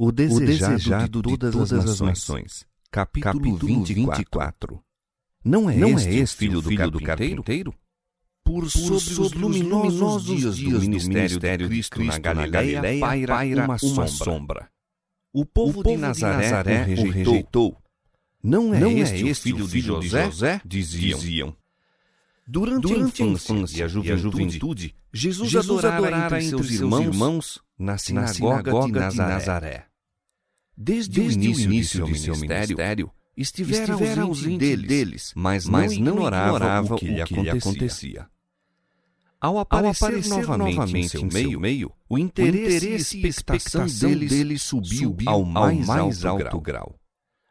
O desejado de todas as nações. Capítulo 24. Não é este filho do carpinteiro? Por sobre os luminosos dias do ministério de Cristo na Galileia paira uma sombra. O povo de Nazaré o rejeitou. Não é este o filho de José? Diziam. Durante a infância e a juventude, Jesus adorara entre seus irmãos na sinagoga de Nazaré. Desde o início de seu ministério, estivera ausente deles, mas não ignorava o que lhe acontecia. Ao aparecer novamente em seu meio, o interesse e expectação deles subiu ao mais alto grau.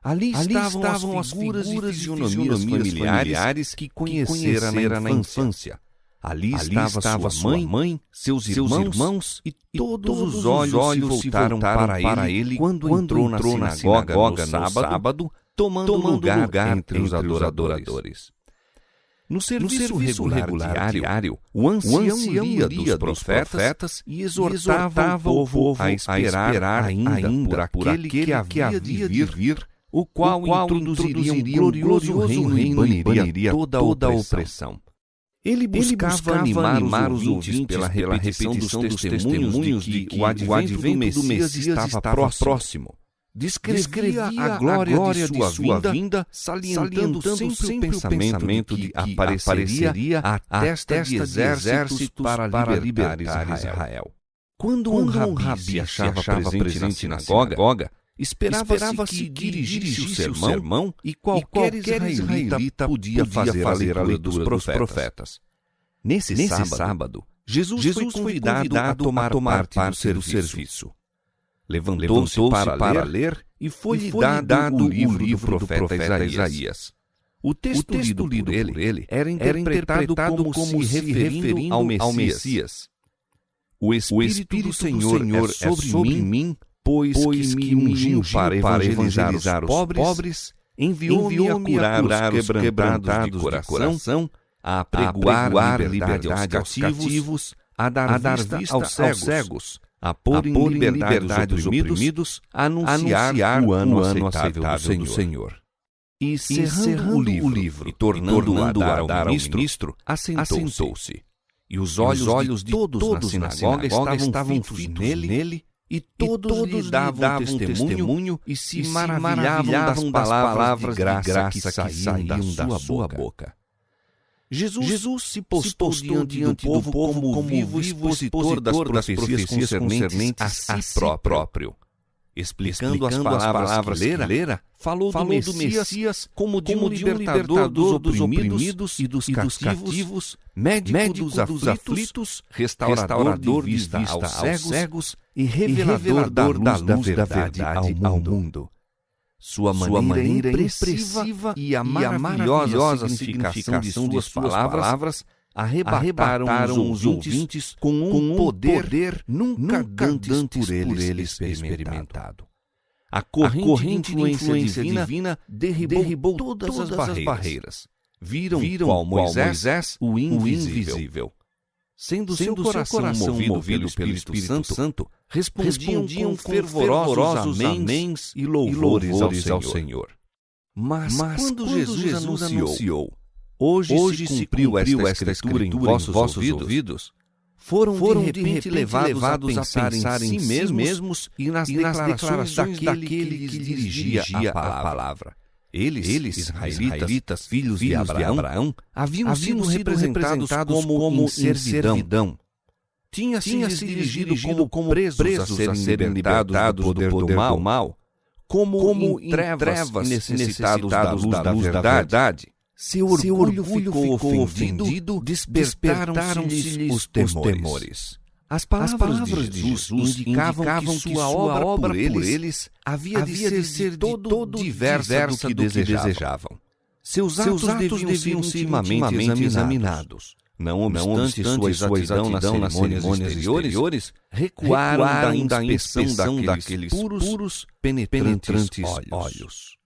Ali estavam as figuras e fisionomias familiares que conhecera na infância. Ali estava sua mãe, seus irmãos, e todos os olhos se voltaram para ele quando entrou na sinagoga no sábado, tomando lugar entre os adoradores. No serviço regular diário, o ancião lia dos profetas e exortava o povo a esperar ainda por aquele que havia de vir, o qual introduziria um glorioso reino e baniria toda a opressão. Ele buscava animar os ouvintes pela repetição dos testemunhos de que o advento do Messias estava próximo. Descrevia a glória de sua vinda, salientando sempre o pensamento de que apareceria a testa de exército para libertar Israel. Quando um rabi se achava presente na sinagoga, esperava-se que dirigisse o sermão e qualquer israelita podia fazer a leitura dos profetas. Nesse sábado, Jesus foi convidado a tomar parte do serviço. Levantou-se para ler e foi-lhe dado o livro do profeta Isaías. O texto lido por ele era interpretado como se referindo ao Messias. O Espírito do Senhor é sobre mim, pois que me ungiu para evangelizar os pobres, enviou-me a curar os quebrantados de coração, a pregoar liberdade aos cativos, a dar vista aos cegos, a pôr em liberdade os oprimidos, a anunciar o ano aceitável do Senhor. E cerrando o livro e tornando-o a dar ao ministro, assentou-se. E os olhos de todos na sinagoga estavam fitos nele, e todos lhe davam testemunho e se maravilhavam das palavras de graça que saíam da sua boca. Jesus se postou diante do povo como vivo expositor das profecias concernentes a si próprio. Explicando as palavras que lera, falou do Messias como de um libertador dos oprimidos e dos cativos, médico dos aflitos, restaurador de vista aos cegos e revelador da luz da verdade ao mundo. Sua maneira impressiva e a maravilhosa significação de suas palavras arrebataram os ouvintes com um poder nunca antes por eles experimentado. A corrente influência divina derribou todas as barreiras. Viram qual Moisés o invisível. Sendo seu coração movido pelo Espírito Santo, respondiam com fervorosos améns e louvores ao Senhor. Mas quando Jesus anunciou, hoje se cumpriu esta escritura em vossos ouvidos, foram de repente levados a pensar em si mesmos e nas declarações daquele que lhes dirigia a palavra. Eles, israelitas, filhos de Abraão, haviam sido representados como em servidão. Tinha se dirigido como presos a serem libertados do poder do mal, como em trevas necessitados da luz da verdade. Seu orgulho ficou ofendido, despertaram-se-lhes os temores. As palavras de Jesus indicavam que sua obra por eles havia de ser todo diversa do que desejavam. Seus atos deviam ser intimamente examinados. Não obstante sua exatidão nas cerimônias exteriores, recuaram da inspeção daqueles puros, penetrantes olhos.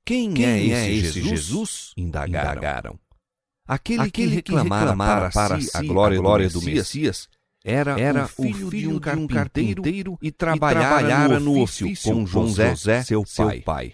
Quem é esse Jesus? Indagaram. Aquele que reclamara para si a glória do Messias, Era o filho de um carpinteiro e trabalhara no ofício com José, seu pai.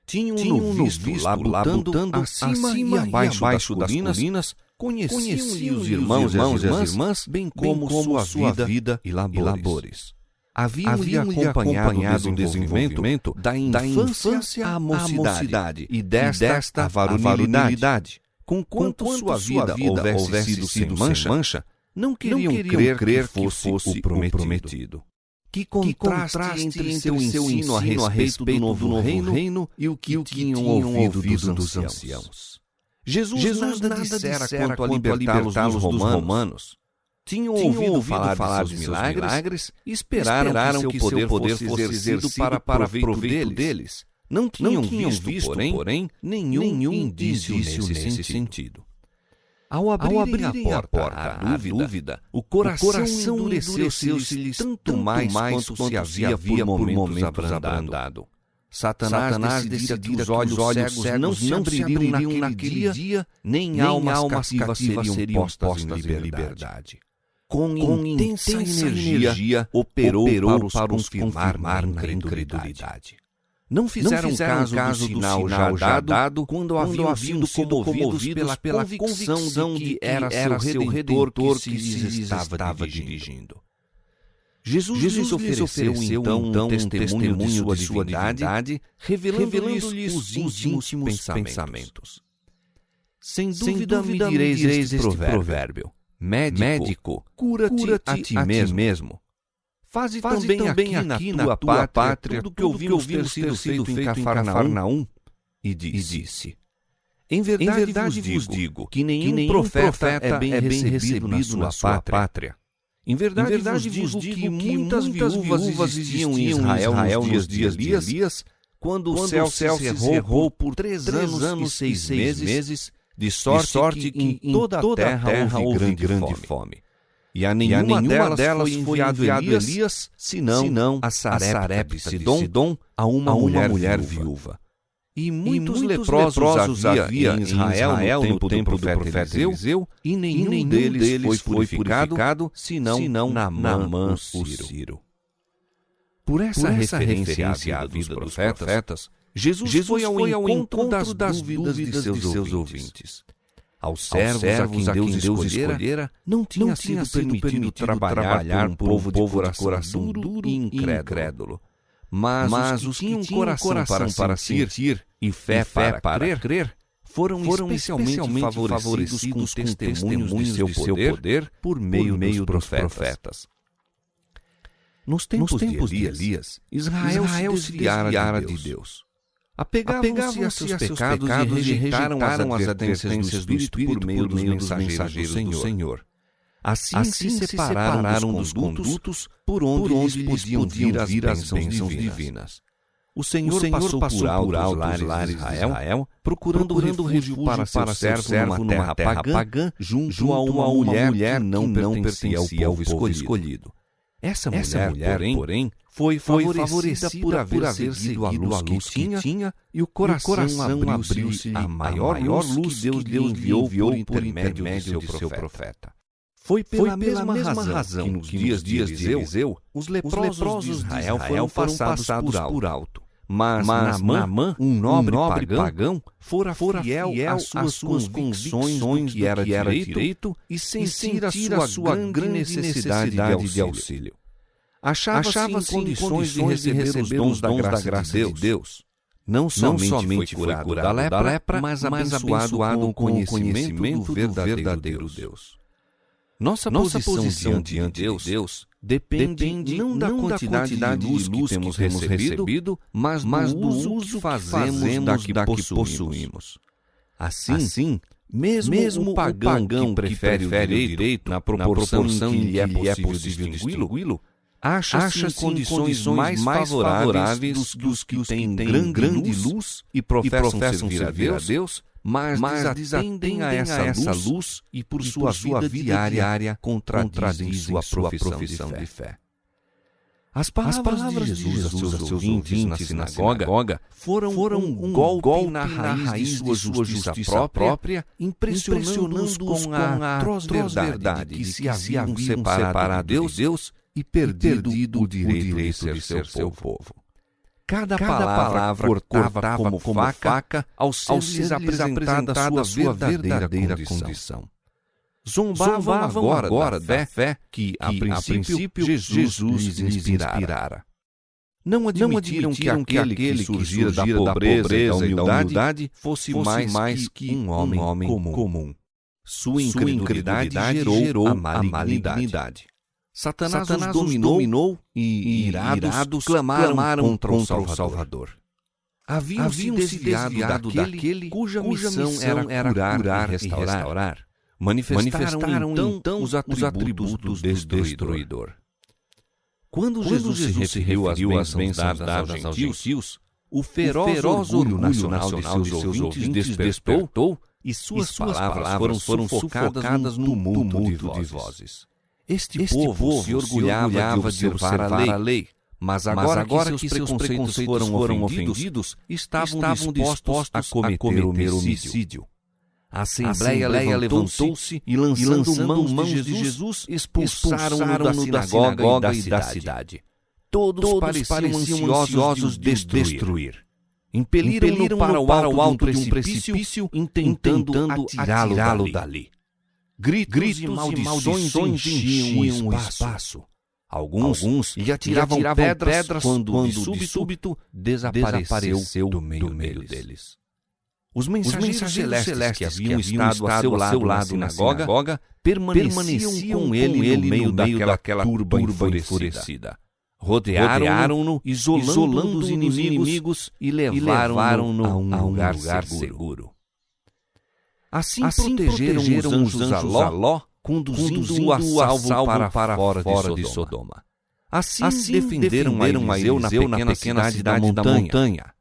Tinham-no visto lá lutando acima e abaixo das colinas, conheciam os irmãos e as irmãs, bem como sua vida e labores. Haviam-lhe acompanhado o desenvolvimento da infância à mocidade e desta à varonilidade. Conquanto sua vida houvesse sido sem mancha, não queriam crer que fosse o prometido. Que contraste entre seu ensino a respeito do novo reino e o que tinham ouvido dos anciãos. Jesus nada dissera quanto a libertá-los dos romanos. Tinham ouvido falar de seus milagres e esperaram que seu poder fosse exercido para proveito deles. Não tinham visto, porém, nenhum indício nesse sentido. Ao abrirem a porta à dúvida, o coração endureceu-se-lhes tanto mais quanto se havia por momentos abrandado. Satanás decidira que os olhos cegos não se abririam naquele dia, nem almas cativas seriam postas em liberdade. Com intensa energia, operou para os confirmar na incredulidade. Não fizeram caso do sinal já dado quando haviam sido comovidos pela convicção de que era seu Redentor que lhes estava dirigindo. Jesus lhes ofereceu então um testemunho de sua divindade, revelando-lhes os íntimos pensamentos. Sem dúvida me direis este provérbio: Médico, cura-te a ti mesmo. Faze também aqui na tua pátria tudo que ouvimos ter sido feito em Cafarnaum. E disse: Em verdade vos digo que nenhum profeta é bem recebido na sua pátria. Em verdade vos digo que muitas viúvas existiam em Israel nos dias de Elias, quando o céu se cerrou por 3 anos e 6 meses, de sorte que em toda a terra houve grande fome. E a nenhuma delas foi enviado Elias, senão a Sarepta de Sidom, a uma mulher viúva. E muitos leprosos havia em Israel no tempo do profeta Eliseu, e nenhum deles foi purificado, senão Naamã o Sírio. Por essa referência à vida dos profetas, Jesus foi ao encontro das dúvidas de seus ouvintes. Aos servos a quem Deus escolhera, não tinha sido permitido trabalhar por um povo de coração duro e incrédulo. Mas os que tinham coração para sentir e fé para crer, foram especialmente favorecidos com os testemunhos de seu poder por meio dos profetas. Nos tempos de Elias, Israel se desviara de Deus. Apegavam-se a seus pecados e rejeitaram as advertências do Espírito por meio dos mensageiros do Senhor. Assim se separaram dos condutos por onde lhes podiam vir as bênçãos divinas. O Senhor passou por alto os lares de Israel, procurando refúgio para seu servo numa terra pagã, junto a uma mulher que não pertencia ao povo escolhido. Essa mulher, porém, foi favorecida por haver seguido a luz que tinha, e o coração abriu-se à maior luz que Deus lhe enviou por intermédio de seu profeta. Foi pela mesma razão que nos dias de Eliseu, os leprosos de Israel foram passados por alto. Mas Naamã, um nobre pagão, fora fiel às suas convicções do que era direito e sentira a sua grande necessidade de auxílio. Achava-se em condições de receber os dons da graça de Deus. Não somente foi curado da lepra, mas abençoado com o conhecimento do verdadeiro Deus. Nossa posição diante de Deus depende não da quantidade de luz que temos recebido, mas do uso que fazemos da que possuímos. Assim, mesmo o pagão que prefere o direito na proporção em que lhe é possível distingui-lo, acha-se em condições mais favoráveis dos que têm grande luz e professam servir a Deus, mas desatendem a essa luz e por sua vida diária contradizem sua profissão de fé. As palavras de Jesus a seus ouvintes na sinagoga foram um golpe na raiz de sua justiça própria, impressionando-os com a atroz verdade de que se haviam separado de Deus e perdido o direito de ser seu povo. Cada palavra cortava como faca ao ser-lhes apresentada a sua verdadeira condição. Zombavam agora da fé que, a princípio, Jesus lhes inspirara. Não admitiram que aquele que surgira da pobreza e da humildade fosse mais que um homem comum. Sua incredulidade gerou a malignidade. Satanás os dominou e, irados, clamaram contra o Salvador. Haviam se desviado daquele cuja missão era curar e restaurar. Manifestaram então os atributos do destruidor. Quando Jesus se referiu às bênçãos dadas aos gentios, o feroz orgulho nacional de seus ouvintes despertou e suas palavras foram sufocadas no tumulto de vozes. Este povo se orgulhava de observar a lei, mas agora que seus preconceitos foram ofendidos, estavam dispostos a cometer homicídio. A Assembleia levantou-se e, lançando mãos de Jesus, expulsaram-no da sinagoga e da cidade. Todos pareciam ansiosos de destruir. Impeliram-no para o alto de um precipício, intentando atirá-lo dali. Gritos e maldições enchiam o espaço. Alguns lhe atiravam pedras quando de súbito desapareceu do meio deles. Os mensageiros celestes que haviam estado a seu lado na sinagoga permaneciam com ele no meio daquela turba enfurecida. Rodearam-no, isolando os inimigos e levaram-no a um lugar seguro. Assim protegeram os anjos a Ló, conduzindo-o a salvo para fora de Sodoma. Assim defenderam a Eliseu na pequena cidade da montanha.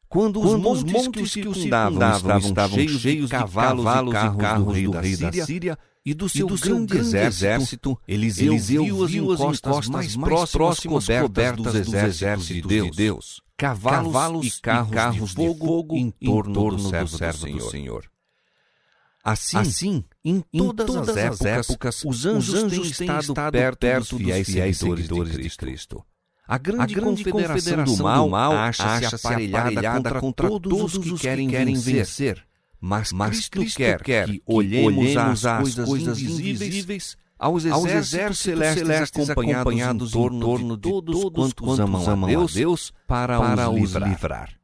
Quando os montes que o circundavam estavam cheios de cavalos e carros do rei da Síria e do seu grande exército, Eliseu viu as encostas mais próximas cobertas dos exércitos de Deus, cavalos e carros de fogo em torno do servo do Senhor. Assim, em todas as épocas, os anjos têm estado perto dos fiéis seguidores de Cristo. A grande confederação do mal acha-se aparelhada contra todos os que querem vencer. Mas Cristo quer que olhemos às coisas invisíveis, aos exércitos celestes acompanhados em torno de todos quantos amam a Deus para os livrar.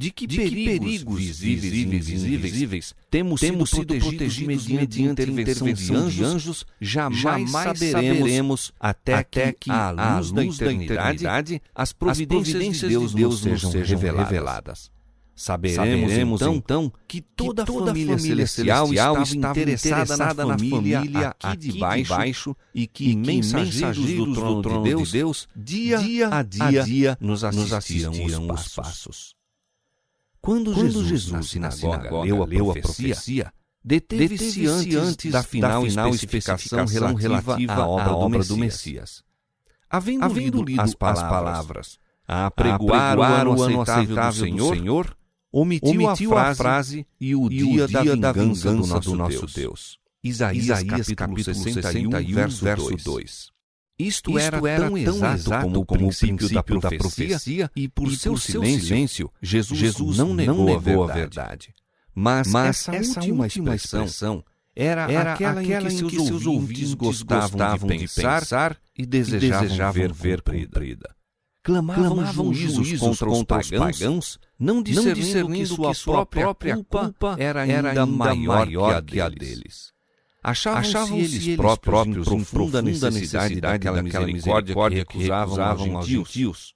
De que perigos visíveis e invisíveis temos sido protegidos mediante a intervenção de anjos, jamais saberemos até que, à luz da eternidade, as providências de Deus nos sejam reveladas. Saberemos então que toda a família celestial estava interessada na família aqui de baixo e que mensageiros do trono de Deus, dia a dia, nos assistiam os passos. Quando Jesus na sinagoga leu a profecia, deteve-se antes da final especificação relativa à obra do Messias. Havendo lido as palavras, a apregoar o ano aceitável do Senhor, omitiu a frase e o dia da vingança do nosso Deus. Isaías capítulo 61, verso 2. Isto era tão exato como o princípio da profecia e por seu silêncio, Jesus não negou a verdade. Mas essa última expressão era aquela em que seus ouvintes gostavam de pensar e desejavam ver cumprida. Clamavam juízos contra os pagãos, não discernindo que sua própria culpa era ainda maior que a deles. Achavam-se eles próprios em profunda necessidade daquela misericórdia que recusavam aos gentios.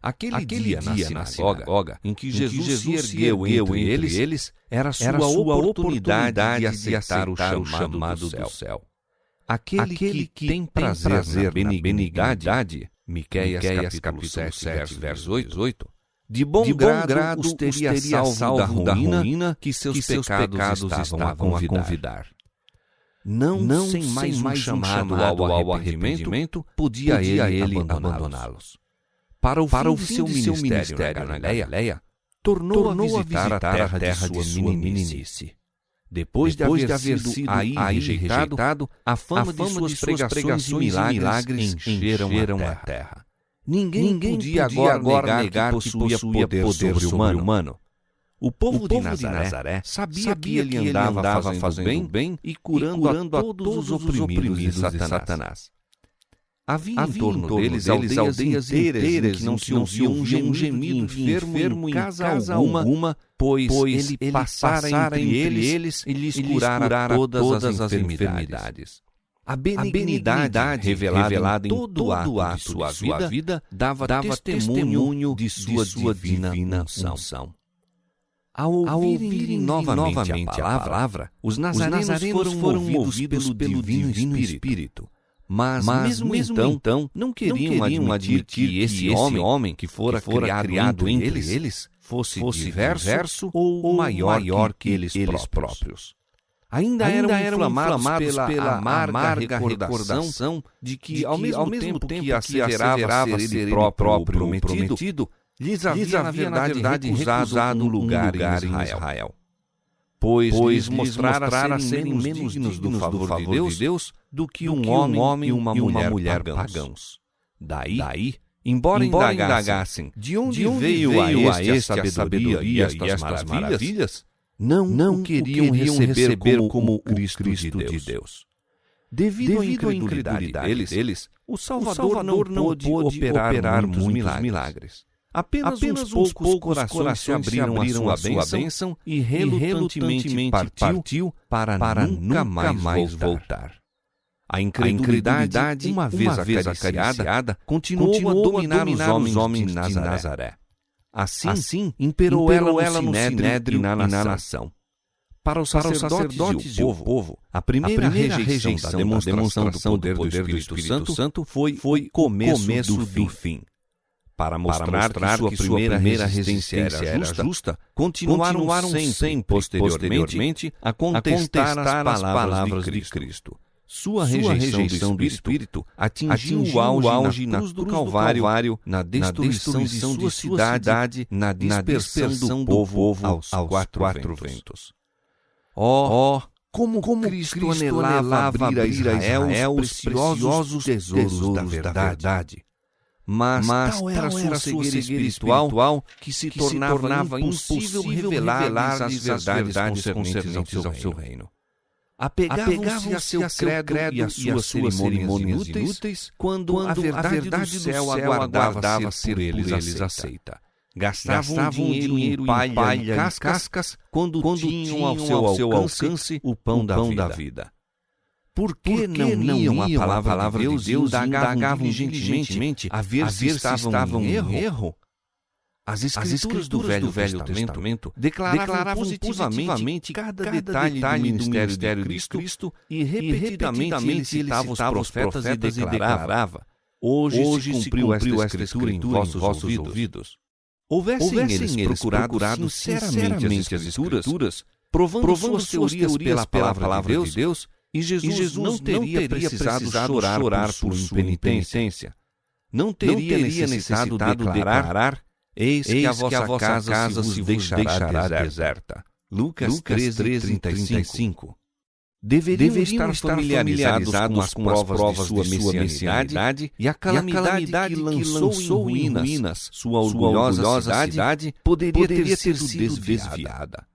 Aquele dia na sinagoga em que Jesus se ergueu entre eles era sua oportunidade de aceitar o chamado do céu. Aquele que tem prazer na benignidade, Miqueias capítulo 7, verso 8, de bom grado os teria salvo da ruína que seus pecados estavam a convidar. não sem mais um chamado ao arrependimento, podia ele abandoná-los. Para o fim de seu ministério na Galileia, tornou a visitar a terra de sua meninice. Depois de haver sido aí rejeitado, a fama de suas pregações e milagres encheram a terra. Ninguém podia agora negar que possuía poder sobre-humano. O povo de Nazaré sabia que ele andava fazendo bem e curando a todos os oprimidos de Satanás. Havia em torno deles aldeias inteiras que não se ouvia um gemido de enfermo em casa alguma, pois ele passara entre eles e lhes curara todas as enfermidades. A benignidade revelada em todo o ato de sua vida dava testemunho de sua divina unção. Ao ouvirem novamente a palavra, os nazarenos foram movidos pelo divino Espírito. Mas mesmo então, não queriam admitir que esse homem que fora criado entre eles fosse diverso ou maior que eles próprios. Ainda eram inflamados pela amarga recordação de que, ao mesmo tempo que asseverava ser ele próprio prometido, lhes havia, na verdade, recusado um lugar em Israel. Pois lhes mostrara serem menos dignos do favor de Deus do que um homem e uma mulher pagãos. Daí, embora indagassem de onde veio a este a sabedoria e estas maravilhas, não queriam receber como o Cristo de Deus. Devido à incredulidade deles, o Salvador não pôde operar muitos milagres. Apenas uns poucos corações se abriram à sua bênção e relutantemente partiu para nunca mais voltar. A incredulidade, uma vez acariciada, continuou a dominar os homens de Nazaré. Assim, imperou ela no Sinédrio e na nação. Para os sacerdotes e o povo, a primeira rejeição da demonstração do poder do Espírito Santo foi o começo do fim. Para mostrar que sua primeira resistência era justa, continuaram sempre, posteriormente, a contestar as palavras de Cristo. Sua rejeição do Espírito atingiu o auge na cruz do Calvário, na destruição de sua cidade, na dispersão do povo aos quatro ventos. Como Cristo anelava abrir a Israel os preciosos tesouros da verdade. Mas tal era a sua cegueira espiritual que se tornava impossível revelar-lhes as verdades concernentes ao seu reino. Apegavam-se a seu credo e a suas cerimônias inúteis, quando a verdade do céu aguardava ser por eles aceita. Gastavam dinheiro em palha e cascas, quando tinham ao seu alcance o pão da vida. Por que não iam à palavra de Deus e indagavam diligentemente a ver se estavam em erro? As Escrituras do Velho Testamento declaravam positivamente cada detalhe do ministério de Cristo e repetidamente ele citava os profetas e declarava: Hoje se cumpriu esta Escritura em vossos ouvidos. Houvessem eles procurado sinceramente as Escrituras, provando suas teorias pela palavra de Deus, e Jesus não teria precisado chorar por sua impenitência. Não teria necessitado declarar: Eis que a vossa casa se vos deixará deserta. Lucas 13:35. Deveriam estar familiarizados com as provas de sua messianidade e a calamidade que lançou em ruínas sua orgulhosa cidade poderia ter sido desviada.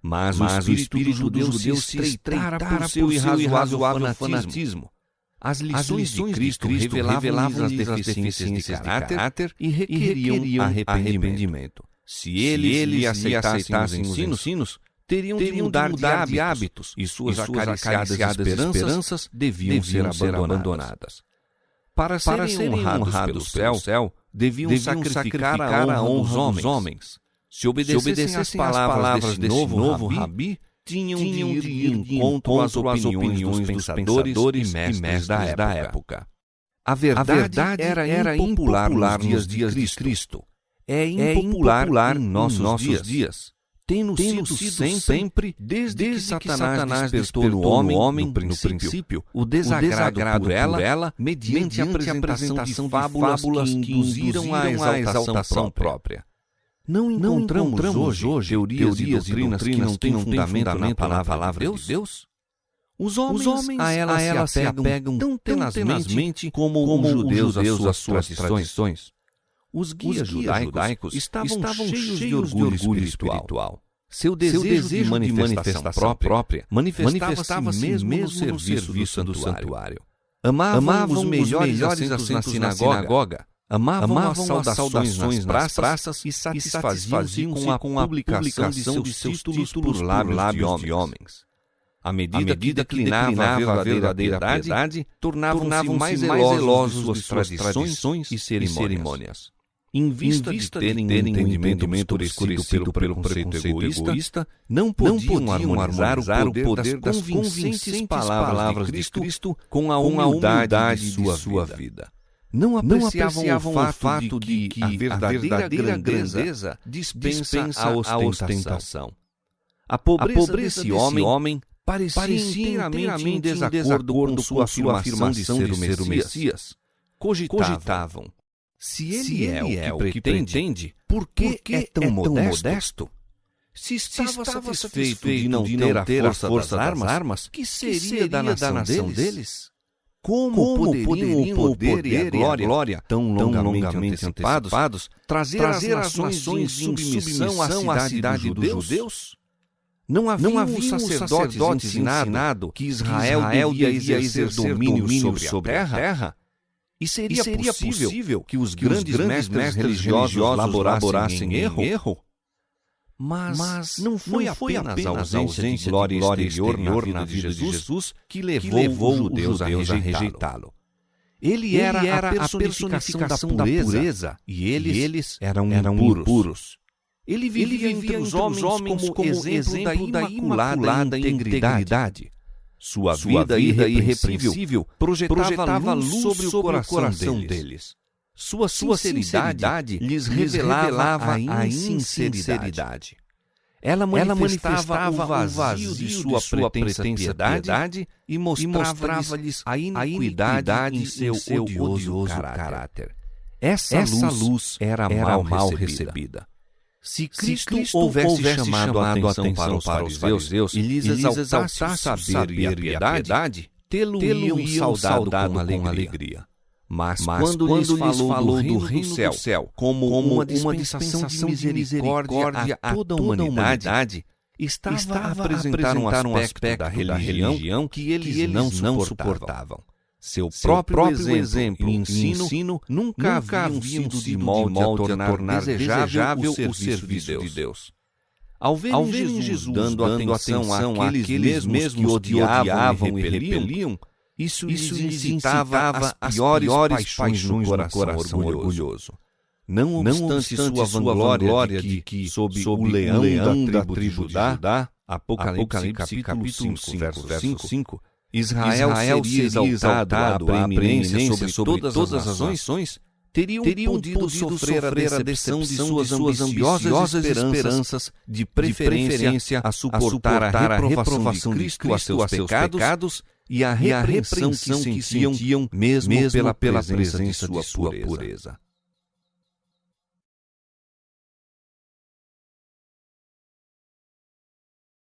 Mas o Espírito judeu se estreitara por seu irrazoável fanatismo. As lições de Cristo revelavam-lhes as deficiências de caráter e requeriam arrependimento. Se eles aceitassem os ensinos, teriam de mudar de hábitos e suas acariciadas esperanças deviam ser abandonadas. Para serem honrados pelo céu, deviam sacrificar a honra dos homens. Se obedecessem às palavras desse novo rabi, tinham de ir de encontro às opiniões dos pensadores e mestres da época. A verdade era impopular nos dias de Cristo. É impopular em nossos dias. tendo sido sempre, desde que Satanás despertou no homem, no princípio, o desagrado por ela, mediante a apresentação de fábulas que induziram a exaltação própria. Não encontramos hoje teorias e doutrinas que não têm fundamento na palavra de Deus? Os homens a ela se apegam tão tenazmente como os judeus às suas tradições. Os guias judaicos estavam cheios de orgulho espiritual. Seu desejo de manifestação própria manifestava-se mesmo no serviço do santuário. Amavam os melhores assentos na sinagoga, amavam as saudações nas praças e satisfaziam-se com a publicação de seus títulos por lábios de homens. À medida que declinava a verdadeira piedade, tornavam-se mais zelosos de suas tradições e cerimônias. Em vista de terem um entendimento obscurecido pelo conceito egoísta, não podiam harmonizar o poder das convincentes palavras de Cristo com a humildade de sua vida. Não apreciavam o fato de que a verdadeira grandeza dispensa a ostentação. A pobreza desse homem parecia inteiramente em desacordo com sua afirmação de ser o Messias. Cogitavam: se ele é o que pretende, por que é tão modesto? Se estava satisfeito de não ter a força das armas, que seria da nação deles? Como poderiam o poder e a glória, tão longamente antecipados, trazer as nações em submissão à cidade dos judeus? Não haviam os sacerdotes ensinado que Israel devia exercer domínio sobre a terra? E seria possível que os grandes mestres religiosos laborassem em erro? Mas não foi apenas a ausência de glória exterior na vida de Jesus que levou os judeus a rejeitá-lo. Ele era a personificação da pureza e eles eram impuros. Ele vivia entre os homens como exemplo da imaculada integridade. Sua vida irrepreensível projetava luz sobre o coração deles. Sua sinceridade lhes revelava a insinceridade. Ela manifestava o vazio de sua pretensa piedade e mostrava-lhes a iniquidade em seu odioso caráter. Essa luz era mal recebida. Se Cristo houvesse chamado a atenção para os fariseus e lhes exaltasse o saber e a piedade, tê-lo-iam saudado com alegria. Mas quando lhes falou do reino do céu como uma dispensação de misericórdia a toda a humanidade, estava a apresentar um aspecto da religião que eles não suportavam. Seu próprio exemplo e ensino nunca haviam sido de molde a tornar desejável o serviço de Deus. Ao verem Jesus dando atenção àqueles mesmos que odiavam e repeliam, isso lhes incitava as piores paixões no coração orgulhoso. Não obstante sua vanglória de que, sob o leão da tribo de Judá, Apocalipse capítulo 5, verso 5, Israel seria exaltado à preeminência sobre todas as nações, teriam podido sofrer a decepção de suas ambiciosas esperanças, de preferência a suportar a reprovação de Cristo a seus pecados e a repreensão que sentiam mesmo pela presença de sua pureza.